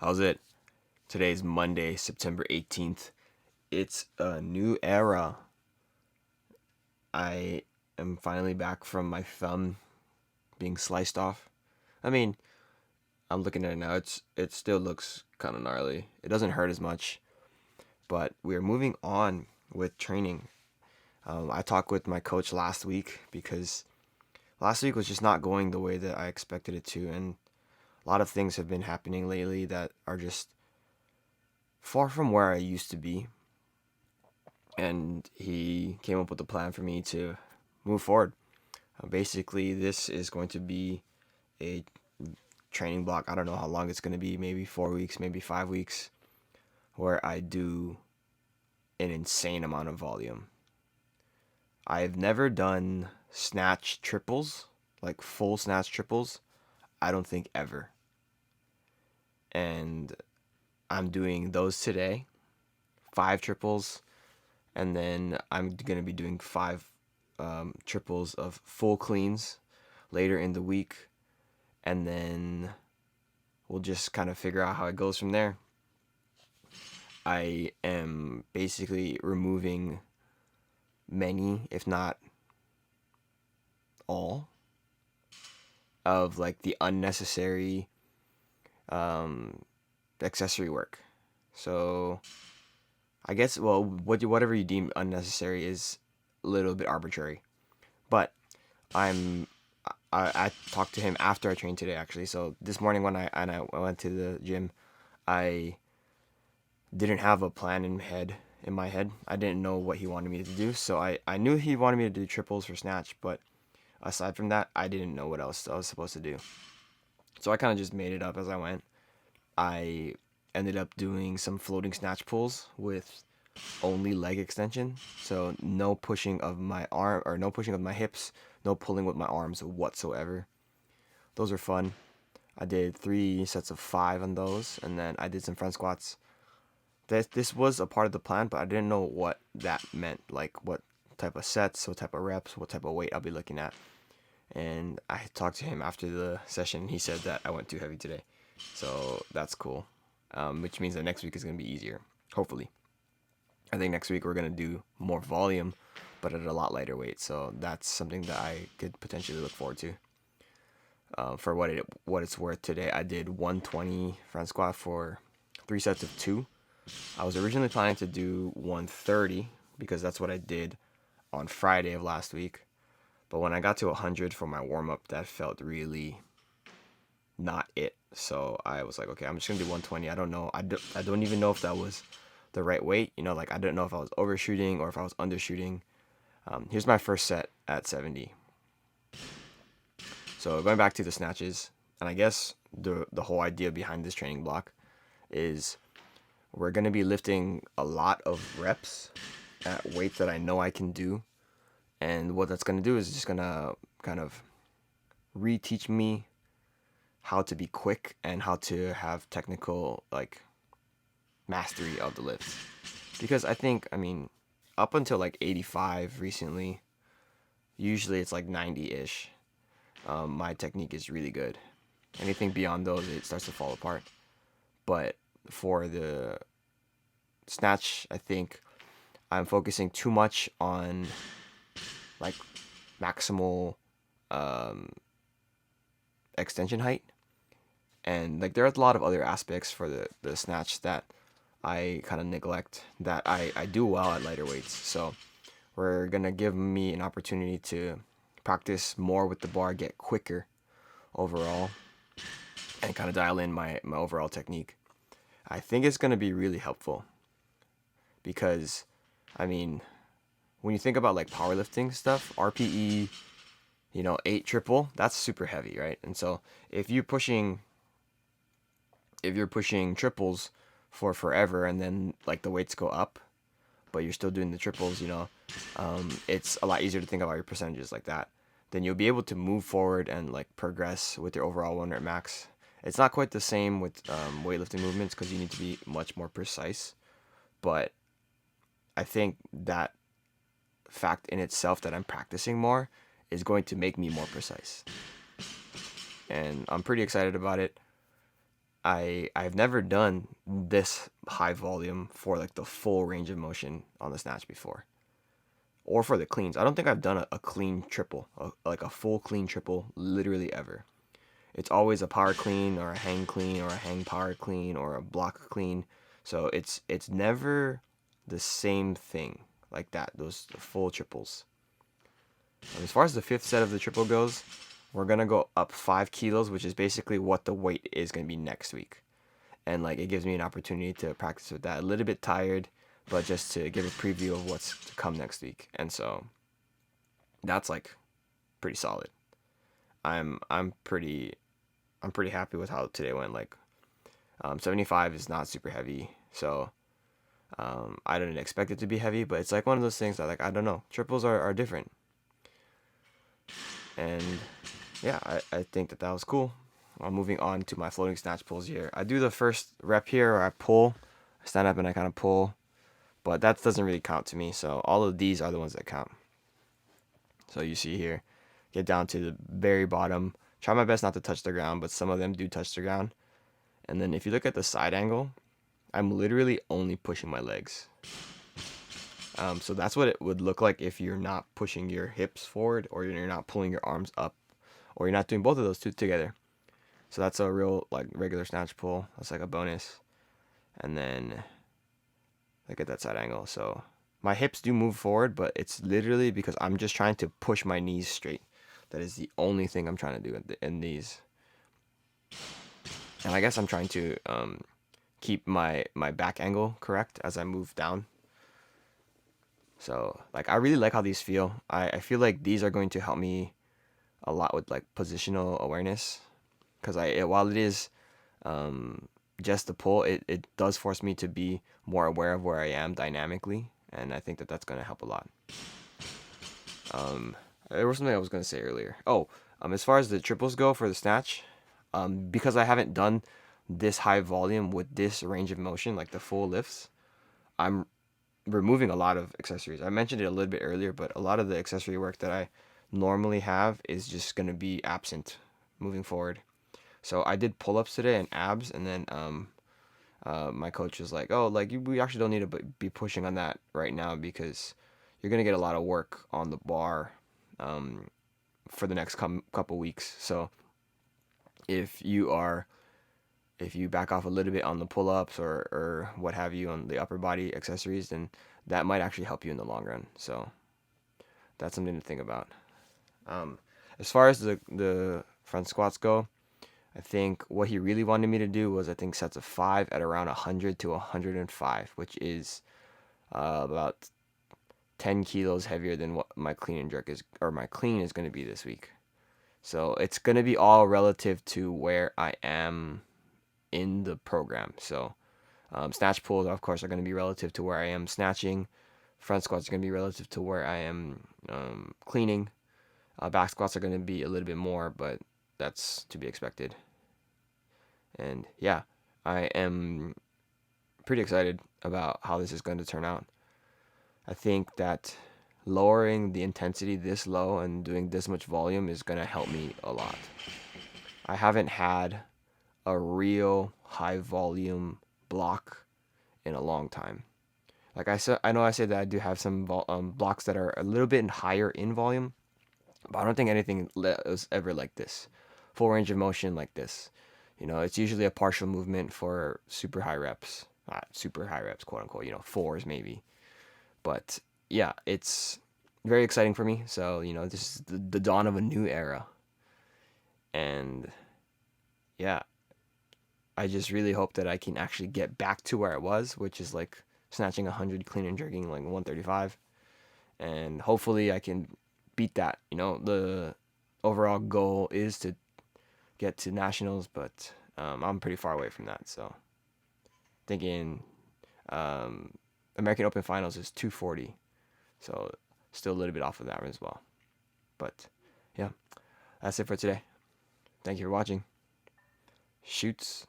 How's it? Today's Monday, September 18th. It's a new era. I am finally back from my thumb being sliced off. I mean, I'm looking at it now. It still looks kind of gnarly. It doesn't hurt as much, but we're moving on with training. I talked with my coach last week because last week was just not going the way that I expected it to, and a lot of things have been happening lately that are just far from where I used to be. And he came up with a plan for me to move forward. Basically, this is going to be a training block. I don't know how long it's going to be, maybe 4 weeks, maybe 5 weeks, where I do an insane amount of volume. I've never done snatch triples, like full snatch triples. I don't think ever. And I'm doing those today, 5 triples, and then I'm going to be doing 5 triples of full cleans later in the week, and then we'll just kind of figure out how it goes from there. I am basically removing many, if not all, of like the unnecessary accessory work. So I guess, well, whatever you deem unnecessary is a little bit arbitrary. But I'm I talked to him after I trained today, actually. So this morning when I went to the gym, I didn't have a plan in my head. I didn't know what he wanted me to do. So I knew he wanted me to do triples for snatch, but aside from that, I didn't know what else I was supposed to do. So I kind of just made it up as I went. I ended up doing some floating snatch pulls with only leg extension. So no pushing of my arm, or no pushing of my hips, no pulling with my arms whatsoever. Those are fun. I did 3 sets of 5 on those, and then I did some front squats. This was a part of the plan, but I didn't know what that meant, like what type of sets, what type of reps, what type of weight I'll be looking at. And I talked to him after the session, and he said that I went too heavy today. So that's cool, which means that next week is going to be easier, hopefully. I think next week we're going to do more volume, but at a lot lighter weight. So that's something that I could potentially look forward to. For what it's worth, today I did 120 front squat for 3 sets of 2. I was originally planning to do 130 because that's what I did on Friday of last week. But when I got to 100 for my warm up, that felt really not it. So I was like, okay, I'm just gonna do 120. I don't know. I don't even know if that was the right weight. Like I don't know if I was overshooting or if I was undershooting. Here's my first set at 70. So going back to the snatches, and I guess the whole idea behind this training block is we're gonna be lifting a lot of reps at weights that I know I can do, and what that's gonna do is just gonna kind of reteach me how to be quick and how to have technical like mastery of the lifts. Because I mean, up until like 85 recently, usually it's like 90-ish. My technique is really good. Anything beyond those, it starts to fall apart. But for the snatch, I think I'm focusing too much on like maximal extension height. And like there are a lot of other aspects for the snatch that I kind of neglect that I do well at lighter weights. So we're going to give me an opportunity to practice more with the bar, get quicker overall, and kind of dial in my overall technique. I think it's going to be really helpful because, I mean, when you think about like powerlifting stuff, RPE, 8 triple, that's super heavy, right? And so if you're pushing triples for forever and then like the weights go up, but you're still doing the triples, it's a lot easier to think about your percentages like that. Then you'll be able to move forward and like progress with your overall 1 rep max. It's not quite the same with weightlifting movements because you need to be much more precise. But I think that fact in itself that I'm practicing more is going to make me more precise. And I'm pretty excited about it. I've never done this high volume for like the full range of motion on the snatch before, or for the cleans. I don't think I've done a clean triple, like a full clean triple, literally ever. It's always a power clean or a hang clean or a hang power clean or a block clean. So it's never the same thing like that. Those full triples. As far as the fifth set of the triple goes, we're gonna go up 5 kilos, which is basically what the weight is gonna be next week. And like it gives me an opportunity to practice with that. A little bit tired, but just to give a preview of what's to come next week. And so that's like pretty solid. I'm pretty happy with how today went. Like 75 is not super heavy, so I didn't expect it to be heavy, but it's like one of those things that like I don't know. Triples are different, and yeah, I think that was cool. I'm moving on to my floating snatch pulls here. I do the first rep here, where I pull, I stand up and I kind of pull, but that doesn't really count to me. So all of these are the ones that count. So you see here, get down to the very bottom. Try my best not to touch the ground, but some of them do touch the ground. And then if you look at the side angle, I'm literally only pushing my legs. So that's what it would look like if you're not pushing your hips forward, or you're not pulling your arms up, or you're not doing both of those two together. So that's a real like regular snatch pull. That's like a bonus. And then look at that side angle. So my hips do move forward, but it's literally because I'm just trying to push my knees straight. That is the only thing I'm trying to do in these. And I guess I'm trying to keep my back angle correct as I move down. So like I really like how these feel. I feel like these are going to help me a lot with like positional awareness, because while it is just the pull, it does force me to be more aware of where I am dynamically, and I think that that's going to help a lot. There was something I was going to say earlier. As far as the triples go for the snatch, because I haven't done this high volume with this range of motion, like the full lifts, I'm removing a lot of accessories. I mentioned it a little bit earlier, but a lot of the accessory work that I normally have is just going to be absent moving forward. So I did pull-ups today and abs, and then my coach was like, "Oh, like we actually don't need to be pushing on that right now, because you're gonna get a lot of work on the bar for the next couple weeks. So if you back off a little bit on the pull-ups or what have you on the upper body accessories, then that might actually help you in the long run." So that's something to think about. As far as the front squats go, I think what he really wanted me to do was, I think, sets of 5 at around 100 to 105, which is about 10 kilos heavier than what my clean and jerk is, or my clean is going to be this week. So it's going to be all relative to where I am in the program. So snatch pulls, of course, are going to be relative to where I am snatching. Front squats are going to be relative to where I am cleaning. Back squats are going to be a little bit more, but that's to be expected. And yeah, I am pretty excited about how this is going to turn out. I think that lowering the intensity this low and doing this much volume is going to help me a lot. I haven't had a real high volume block in a long time. Like I said, I know I said that I do have some blocks that are a little bit higher in volume, but I don't think anything was ever like this. Full range of motion like this. It's usually a partial movement for super high reps, quote unquote, fours maybe. But yeah, it's very exciting for me. So, this is the dawn of a new era. And yeah, I just really hope that I can actually get back to where I was, which is like snatching 100, clean and jerking like 135. And hopefully I can beat that. The overall goal is to get to nationals, but I'm pretty far away from that. So thinking American Open Finals is 240, so still a little bit off of that as well. But yeah, that's it for today. Thank you for watching. Shoots.